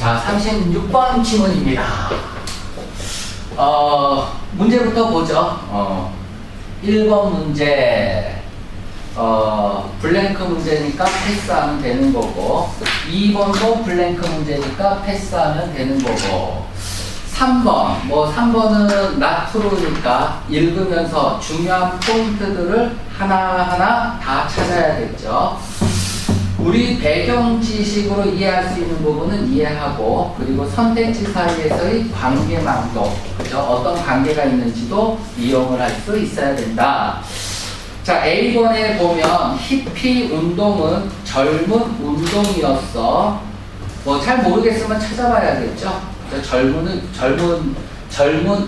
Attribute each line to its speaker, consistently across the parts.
Speaker 1: 자, 36번 지문입니다. 문제부터 보죠. 1번 문제, 블랭크 문제니까 패스하면 되는 거고, 2번도 블랭크 문제니까 패스하면 되는 거고, 3번, 3번은 나트로니까 읽으면서 중요한 포인트들을 하나하나 다 찾아야겠죠. 우리 배경 지식으로 이해할 수 있는 부분은 이해하고, 그리고 선택지 사이에서의 관계망도, 그죠? 어떤 관계가 있는지도 이용을 할 수 있어야 된다. 자, A번에 보면 히피 운동은 젊은 운동이었어. 잘 모르겠으면 찾아봐야겠죠. 젊은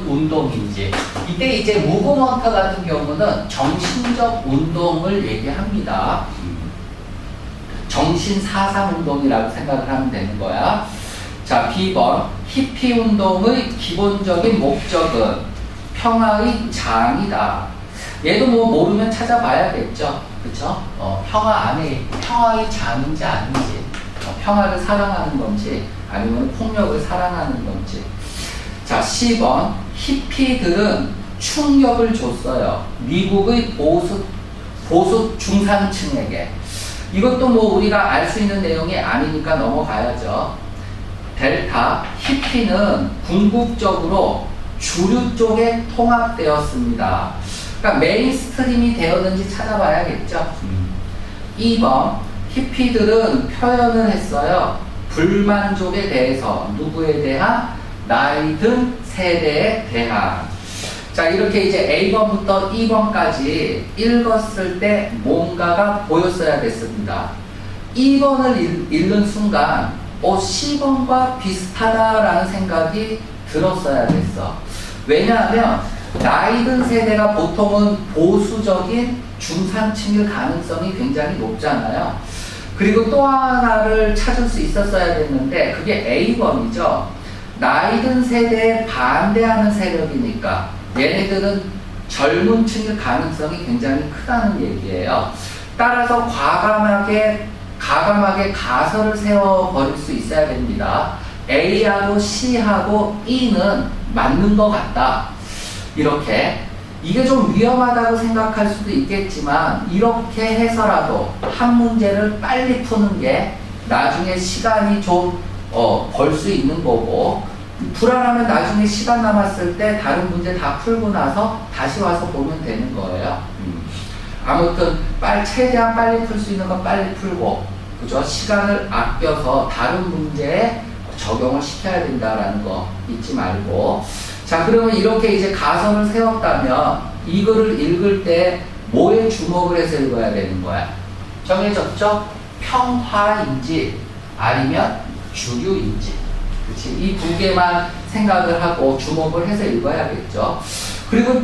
Speaker 1: 운동인지. 이때 이제 무브먼트 같은 경우는 정신적 운동을 얘기합니다. 정신 사상 운동이라고 생각을 하면 되는 거야. 자, B번 히피 운동의 기본적인 목적은 평화의 장이다. 얘도 모르면 찾아봐야겠죠. 그쵸? 평화의 장인지 아닌지, 평화를 사랑하는 건지 아니면 폭력을 사랑하는 건지. 자, C번 히피들은 충격을 줬어요. 미국의 보수 중산층에게. 이것도 우리가 알 수 있는 내용이 아니니까 넘어가야죠. 델타, 히피는 궁극적으로 주류 쪽에 통합되었습니다. 그러니까 메인스트림이 되었는지 찾아봐야겠죠. 2번, 히피들은 표현을 했어요. 불만족에 대해서, 누구에 대한? 나이 든 세대에 대한. 자, 이렇게 이제 A번부터 2번까지 읽었을 때 뭔가가 보였어야 됐습니다. 2번을 읽는 순간 C번과 비슷하다라는 생각이 들었어야 됐어. 왜냐하면 나이 든 세대가 보통은 보수적인 중산층일 가능성이 굉장히 높잖아요. 그리고 또 하나를 찾을 수 있었어야 됐는데 그게 A번이죠. 나이 든 세대에 반대하는 세력이니까 얘네들은 젊은 층일 가능성이 굉장히 크다는 얘기예요. 따라서 과감하게 가설을 세워버릴 수 있어야 됩니다. A하고 C하고 E는 맞는 것 같다. 이렇게. 이게 좀 위험하다고 생각할 수도 있겠지만 이렇게 해서라도 한 문제를 빨리 푸는 게 나중에 시간이 좀 벌 수 있는 거고, 불안하면 나중에 시간 남았을 때 다른 문제 다 풀고 나서 다시 와서 보면 되는 거예요. 아무튼 최대한 빨리 풀 수 있는 건 빨리 풀고, 그죠? 시간을 아껴서 다른 문제에 적용을 시켜야 된다라는 거 잊지 말고. 자, 그러면 이렇게 이제 가설을 세웠다면 이거를 읽을 때 뭐에 주목을 해서 읽어야 되는 거야? 정해졌죠? 평화인지 아니면 주류인지. 그치? 이 두 개만 생각을 하고 주목을 해서 읽어야겠죠. 그리고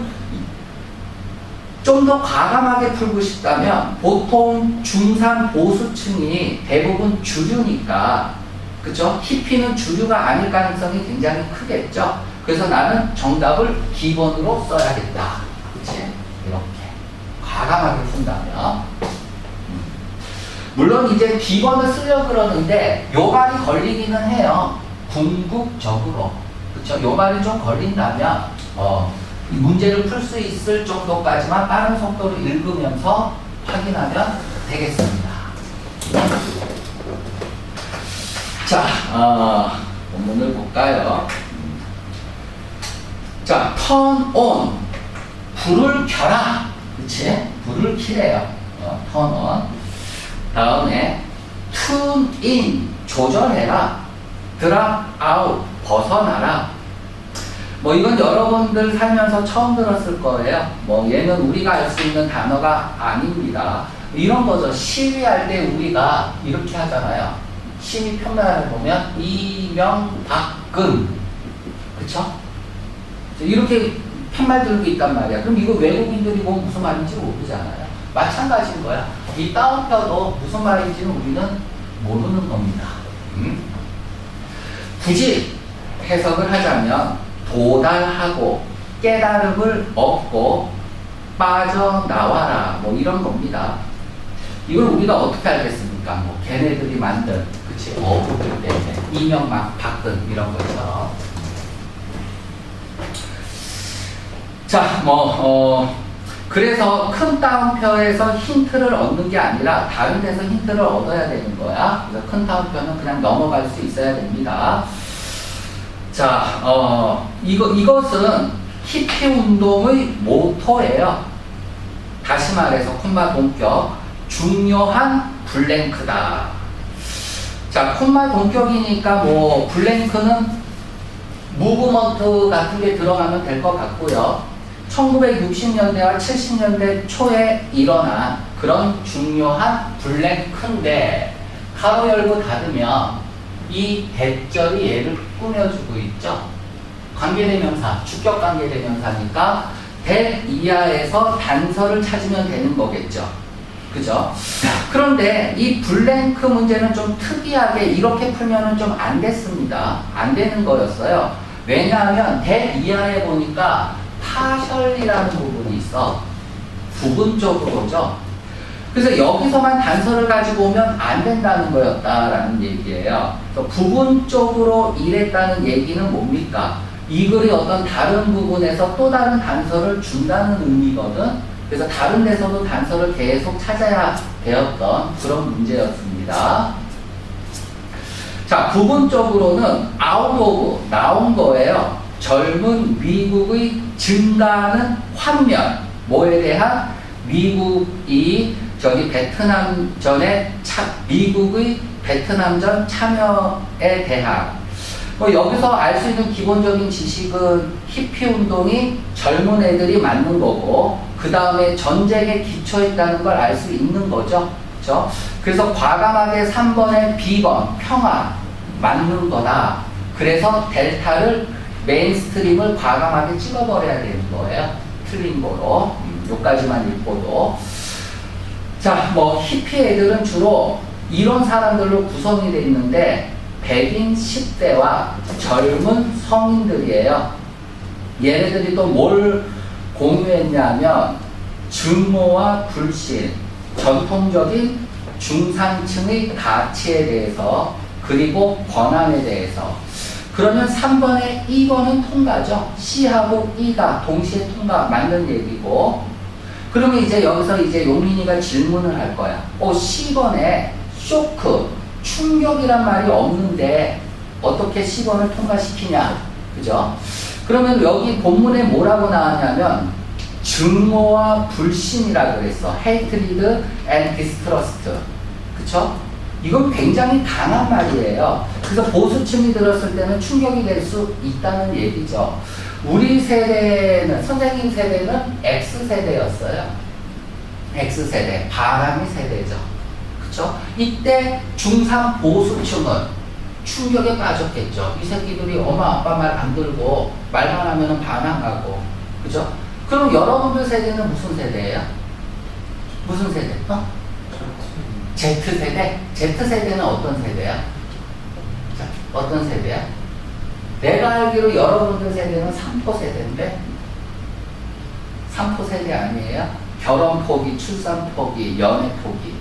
Speaker 1: 좀 더 과감하게 풀고 싶다면 보통 중산 보수층이 대부분 주류니까, 그쵸? 히피는 주류가 아닐 가능성이 굉장히 크겠죠. 그래서 나는 정답을 기본으로 써야겠다. 그치? 이렇게 과감하게 푼다면. 물론 이제 B번을 쓰려고 그러는데 요 말이 걸리기는 해요. 궁극적으로. 그쵸? 요 말이 좀 걸린다면 이 문제를 풀 수 있을 정도까지만 빠른 속도로 읽으면서 확인하면 되겠습니다. 자, 본문을 볼까요? 자, turn on. 불을 켜라. 그치? 불을 켜래요. turn on. 다음에 tune in. 조절해라. drop out. 벗어나라. 이건 여러분들 살면서 처음 들었을 거예요. 얘는 우리가 알 수 있는 단어가 아닙니다. 이런 거죠. 시위할 때 우리가 이렇게 하잖아요. 시위 편면을 보면 이명박근. 그쵸? 이렇게 팻말 들고 있단 말이야. 그럼 이거 외국인들이 보면 무슨 말인지 모르잖아요. 마찬가지인 거야. 이 따옴표도 무슨 말인지는 우리는 모르는 겁니다. 굳이 해석을 하자면 도달하고 깨달음을 얻고 빠져나와라, 이런 겁니다. 이걸 우리가 어떻게 알겠습니까? 걔네들이 만든, 그쵸? 그치? 어부들 때문에. 이명박, 박근 이런 것처럼. 자, 그래서 큰 따옴표에서 힌트를 얻는 게 아니라 다른 데서 힌트를 얻어야 되는 거야. 그래서 큰 따옴표는 그냥 넘어갈 수 있어야 됩니다. 자, 이것은 히피 운동의 모토예요. 다시 말해서 콤마 동격, 중요한 블랭크다. 자, 콤마 동격이니까 뭐 블랭크는 무브먼트 같은 게 들어가면 될 것 같고요. 1960년대와 70년대 초에 일어난 그런 중요한 블랭크인데 가로 열고 닫으면 이 대절이 얘를 꾸며주고 있죠. 관계대명사, 주격 관계대명사니까 대 이하에서 단서를 찾으면 되는 거겠죠. 그죠? 그런데 이 블랭크 문제는 좀 특이하게 이렇게 풀면은 좀 안 됐습니다. 안 되는 거였어요. 왜냐하면 대 이하에 보니까 파셜이라는 부분이 있어. 부분적으로죠. 그래서 여기서만 단서를 가지고 오면 안 된다는 거였다라는 얘기예요. 그래서 부분적으로 이랬다는 얘기는 뭡니까? 이 글이 어떤 다른 부분에서 또 다른 단서를 준다는 의미거든. 그래서 다른 데서도 단서를 계속 찾아야 되었던 그런 문제였습니다. 자, 부분적으로는 out of, 나온 거예요. 젊은 미국의 증가하는 환멸, 뭐에 대한? 미국이 베트남전에 미국의 베트남전 참여에 대한 여기서 알 수 있는 기본적인 지식은 히피 운동이 젊은 애들이 맞는 거고 그 다음에 전쟁에 기초했다는 걸 알 수 있는 거죠. 그렇죠? 그래서 과감하게 3번의 B번 평화 맞는 거다. 그래서 델타를 메인스트림을 과감하게 찍어버려야 되는 거예요. 틀린 거로. 요까지만 읽고도. 자, 히피 애들은 주로 이런 사람들로 구성이 되어 있는데 백인 10대와 젊은 성인들이에요. 얘네들이 또 뭘 공유했냐면 증오와 불신, 전통적인 중산층의 가치에 대해서 그리고 권한에 대해서. 그러면 3번에 2번은 통과죠. C하고 E가 동시에 통과 맞는 얘기고. 그러면 이제 여기서 이제 용민이가 질문을 할 거야. C번에 쇼크, 충격이란 말이 없는데 어떻게 C번을 통과시키냐. 그죠? 그러면 여기 본문에 뭐라고 나왔냐면 증오와 불신이라고 그랬어. hatred and distrust. 그쵸? 이건 굉장히 강한 말이에요. 그래서 보수층이 들었을 때는 충격이 될 수 있다는 얘기죠. 우리 세대는, 선생님 세대는 X세대였어요. X세대, 바람이 세대죠. 그쵸? 이때 중3 보수층은 충격에 빠졌겠죠. 이 새끼들이 엄마 아빠 말 안 들고 말만 하면 반항하고. 그죠? 그럼 여러분들 세대는 무슨 세대예요? 무슨 세대? Z세대? Z세대는 어떤 세대야? 자, 어떤 세대야? 내가 알기로 여러분들 세대는 3포 세대인데 3포 세대 아니에요? 결혼 포기, 출산 포기, 연애 포기.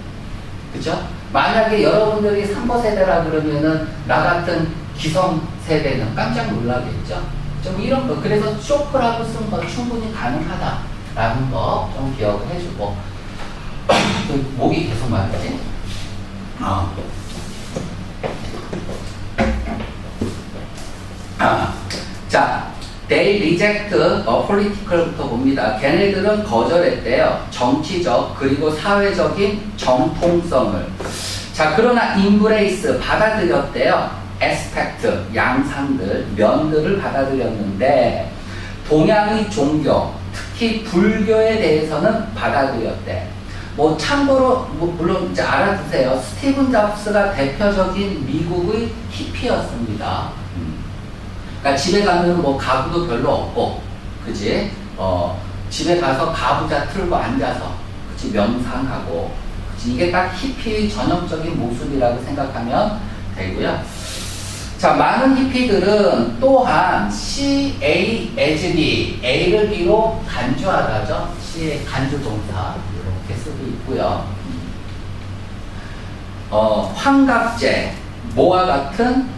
Speaker 1: 그죠? 만약에 여러분들이 3포 세대라 그러면은 나 같은 기성 세대는 깜짝 놀라겠죠? 좀 이런 거. 그래서 쇼크라고 쓴 거 충분히 가능하다라는 거 좀 기억을 해주고. 목이 계속 말이지. 자, they reject political부터 봅니다. 걔네들은 거절했대요. 정치적 그리고 사회적인 정통성을. 자, 그러나 embrace 받아들였대요. aspect 양상들, 면들을 받아들였는데 동양의 종교, 특히 불교에 대해서는 받아들였대. 참고로 물론 이제 알아두세요. 스티븐 잡스가 대표적인 미국의 히피였습니다. 그러니까 집에 가면 가구도 별로 없고, 그지? 집에 가서 가부좌 틀고 앉아서, 그치? 명상하고, 그치? 이게 딱 히피의 전형적인 모습이라고 생각하면 되고요. 자, 많은 히피들은 또한 C, A, as B, A를 B로 간주하다죠. C의 간주동사 이렇게 쓰고 있고요. 환갑제, 뭐와 같은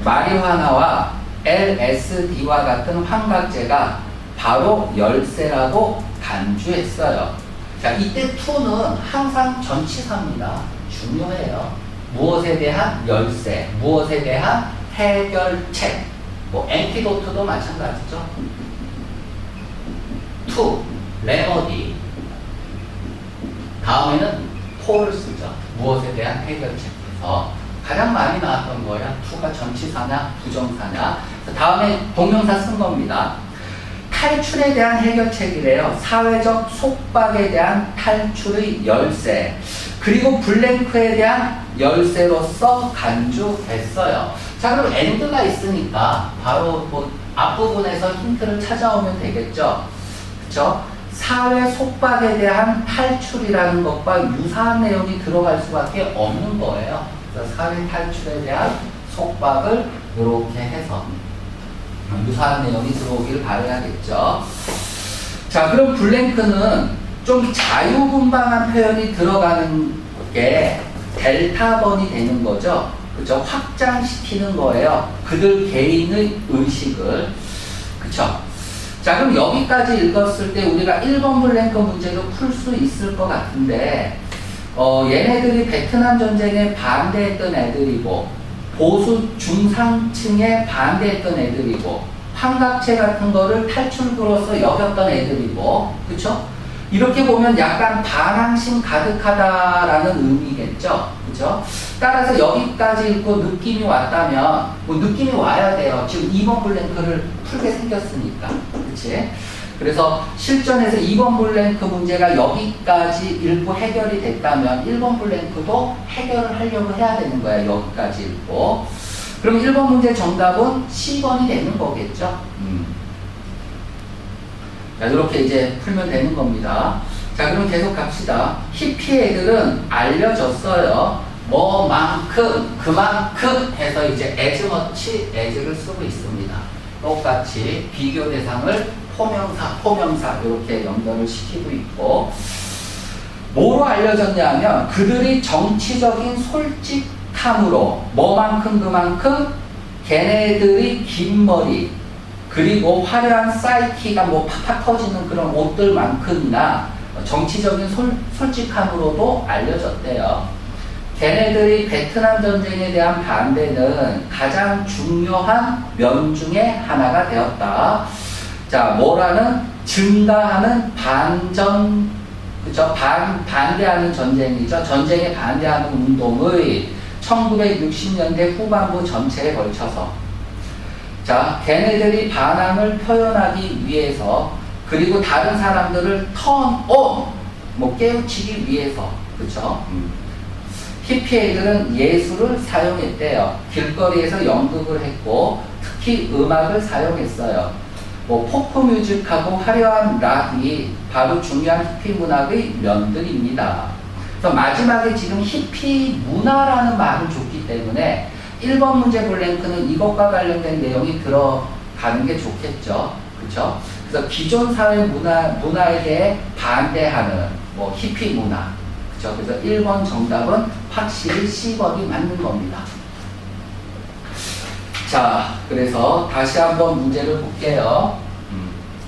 Speaker 1: 마리화나와 LSD와 같은 환각제가 바로 열쇠라고 간주했어요. 자, 이때 to는 항상 전치사입니다. 중요해요. 무엇에 대한 열쇠, 무엇에 대한 해결책, 뭐 앤티도트도 마찬가지죠. to, 레머디, 다음에는 for를 쓰죠. 무엇에 대한 해결책에서 가장 많이 나왔던 거야. to가 전치사냐 부정사냐. 다음에 동명사 쓴 겁니다. 탈출에 대한 해결책이래요. 사회적 속박에 대한 탈출의 열쇠. 그리고 블랭크에 대한 열쇠로서 간주했어요. 자, 그럼 and가 있으니까 바로 뭐 앞부분에서 힌트를 찾아오면 되겠죠. 그쵸? 사회 속박에 대한 탈출이라는 것과 유사한 내용이 들어갈 수밖에 없는 거예요. 그래서 사회 탈출에 대한 속박을 이렇게 해서 유사한 내용이 들어오길 바라야겠죠. 자, 그럼 블랭크는 좀 자유분방한 표현이 들어가는 게 델타번이 되는 거죠. 그죠? 확장시키는 거예요. 그들 개인의 의식을. 그쵸? 자, 그럼 여기까지 읽었을 때 우리가 1번 블랭크 문제도 풀 수 있을 것 같은데, 얘네들이 베트남 전쟁에 반대했던 애들이고, 보수 중상층에 반대했던 애들이고, 환각체 같은 거를 탈출구로서 여겼던 애들이고, 그쵸? 이렇게 보면 약간 반항심 가득하다라는 의미겠죠? 그죠? 따라서 여기까지 읽고 느낌이 왔다면, 뭐 느낌이 와야 돼요. 지금 2번 블랭크를 풀게 생겼으니까. 그치? 그래서 실전에서 2번 블랭크 문제가 여기까지 읽고 해결이 됐다면 1번 블랭크도 해결을 하려고 해야 되는 거야. 여기까지 읽고. 그럼 1번 문제 정답은 C번이 되는 거겠죠? 자, 이렇게 이제 풀면 되는 겁니다. 자, 그럼 계속 갑시다. 히피 애들은 알려졌어요. 뭐만큼, 그만큼 해서 이제 as much as를 쓰고 있습니다. 똑같이 비교 대상을 포명사 이렇게 연결을 시키고 있고, 뭐로 알려졌냐 하면 그들이 정치적인 솔직함으로 뭐만큼 그만큼 걔네들이 긴 머리 그리고 화려한 사이키가 뭐 팍팍 터지는 그런 옷들만큼이나 정치적인 솔직함으로도 알려졌대요. 걔네들이 베트남 전쟁에 대한 반대는 가장 중요한 면 중에 하나가 되었다. 자, 뭐라는 증가하는 반전, 그죠? 반대하는 전쟁이죠. 전쟁에 반대하는 운동의 1960년대 후반부 전체에 걸쳐서. 자, 걔네들이 반항을 표현하기 위해서, 그리고 다른 사람들을 턴온, 뭐 깨우치기 위해서, 그죠? 히피 애들은 예술을 사용했대요. 길거리에서 연극을 했고, 특히 음악을 사용했어요. 뭐 포크 뮤직하고 화려한 락이 바로 중요한 히피 문학의 면들입니다. 그래서 마지막에 지금 히피 문화라는 말을 줬기 때문에 1번 문제 블랭크는 이것과 관련된 내용이 들어가는 게 좋겠죠. 그렇죠? 그래서 기존 사회 문화에 대해 반대하는 뭐 히피 문화. 그렇죠? 그래서 1번 정답은 확실히 C번이 맞는 겁니다. 자, 그래서 다시 한번 문제를 볼게요.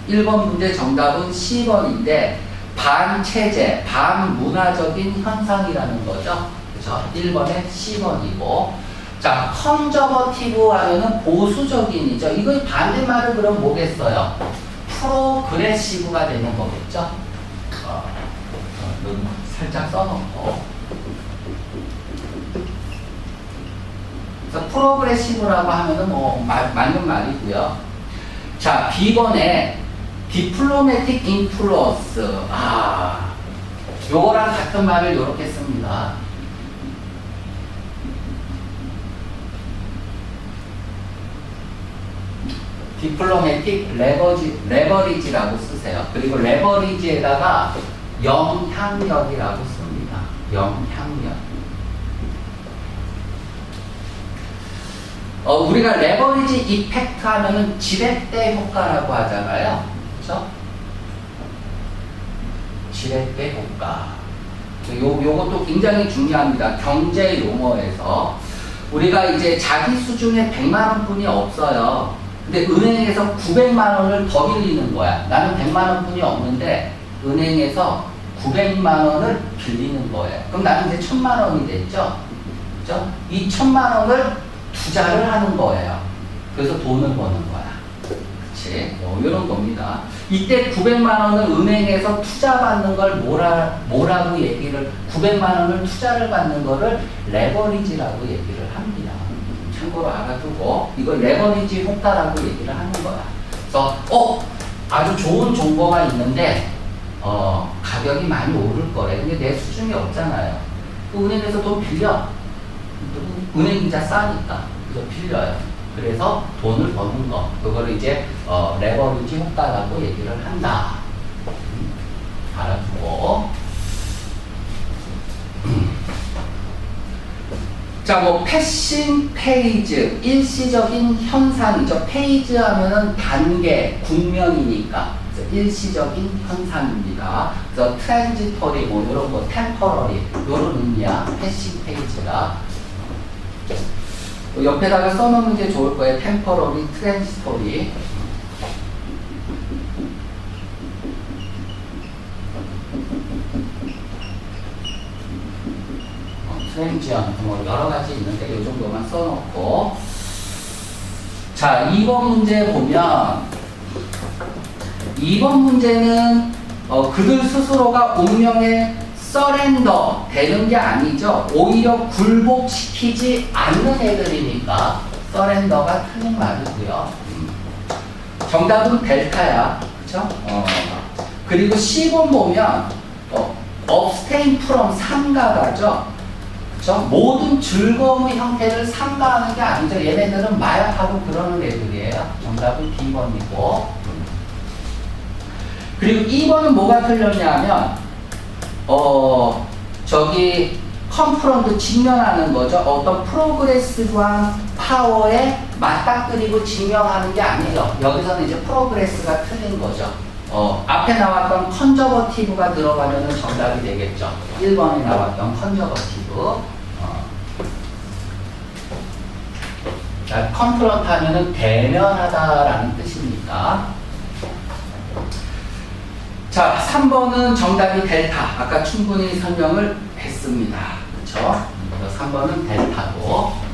Speaker 1: 1번 문제 정답은 C번인데 반체제, 반문화적인 현상이라는 거죠. 그죠? 1번에 C번이고. 자, 컨저버티브 하면은 보수적인이죠. 이거 반대말을 그럼 뭐겠어요? 프로그레시브가 되는 거겠죠? 살짝 써놓고. 그래서 프로그레시브라고 하면은 뭐 맞는 말이고요. 자, B번에 디플로매틱 인플루언스. 요거랑 같은 말을 요렇게 씁니다. 디플로매틱 레버리지라고 쓰세요. 그리고 레버리지에다가 영향력이라고 씁니다. 영향력. 우리가 레버리지 이펙트 하면은 지렛대 효과라고 하잖아요. 그렇죠? 지렛대 효과. 요것도 굉장히 중요합니다. 경제 용어에서 우리가 이제 자기 수중에 100만 원뿐이 없어요. 근데 은행에서 900만 원을 더 빌리는 거야. 나는 100만 원뿐이 없는데 은행에서 900만 원을 빌리는 거예요. 그럼 나는 이제 1000만 원이 됐죠? 그죠? 이 1000만 원을 투자를 하는 거예요. 그래서 돈을 버는 거야. 그치? 이런 겁니다. 이때 900만 원을 은행에서 투자받는 걸 뭐라고 얘기를, 900만 원을 투자를 받는 거를 레버리지라고 얘기를 합니다. 참고로 알아두고, 이걸 레버리지 효과라고 얘기를 하는 거야. 그래서, 아주 좋은 정보가 있는데, 가격이 많이 오를 거래. 근데 내 수중이 없잖아요. 은행에서 돈 빌려. 은행 이자 싸니까. 그래서 빌려요. 그래서 돈을 버는 거. 그거를 이제, 레버리지 효과라고 얘기를 한다. 알아두고. 자, 뭐, 패싱 페이즈. 일시적인 현상이죠. 페이즈 하면은 단계, 국면이니까. 일시적인 현상입니다. 그래서 트랜지터리, 뭐, 이런 거, 템퍼러리, 이런 의미야. 패싱 페이지가. 옆에다가 써놓는 게 좋을 거예요. 템퍼러리, 트랜지터리. 트랜지언, 뭐 여러 가지 있는데 이 정도만 써놓고. 자, 2번 문제 보면 2번 문제는 그들 스스로가 운명에 서렌더 되는 게 아니죠. 오히려 굴복시키지 않는 애들이니까 서렌더가 틀린 말이고요. 정답은 델타야. 그쵸? 그리고 10번 보면 abstain from 삼가가죠. 그쵸? 모든 즐거움의 형태를 삼가하는 게 아니죠. 얘네들은 마약하고 그러는 애들이에요. 정답은 B번이고. 그리고 2번은 뭐가 틀렸냐면 저기 컨프런트 직면하는 거죠. 어떤 프로그레스와 파워에 맞닥뜨리고 직면하는 게 아니죠. 여기서는 이제 프로그레스가 틀린 거죠. 앞에 나왔던 컨저버티브가 들어가면 정답이 되겠죠. 1번에 나왔던 컨저버티브. 자, 컨프런트 하면은 대면하다라는 뜻입니다. 자, 3번은 정답이 델타. 아까 충분히 설명을 했습니다. 그쵸? 그래서 3번은 델타고.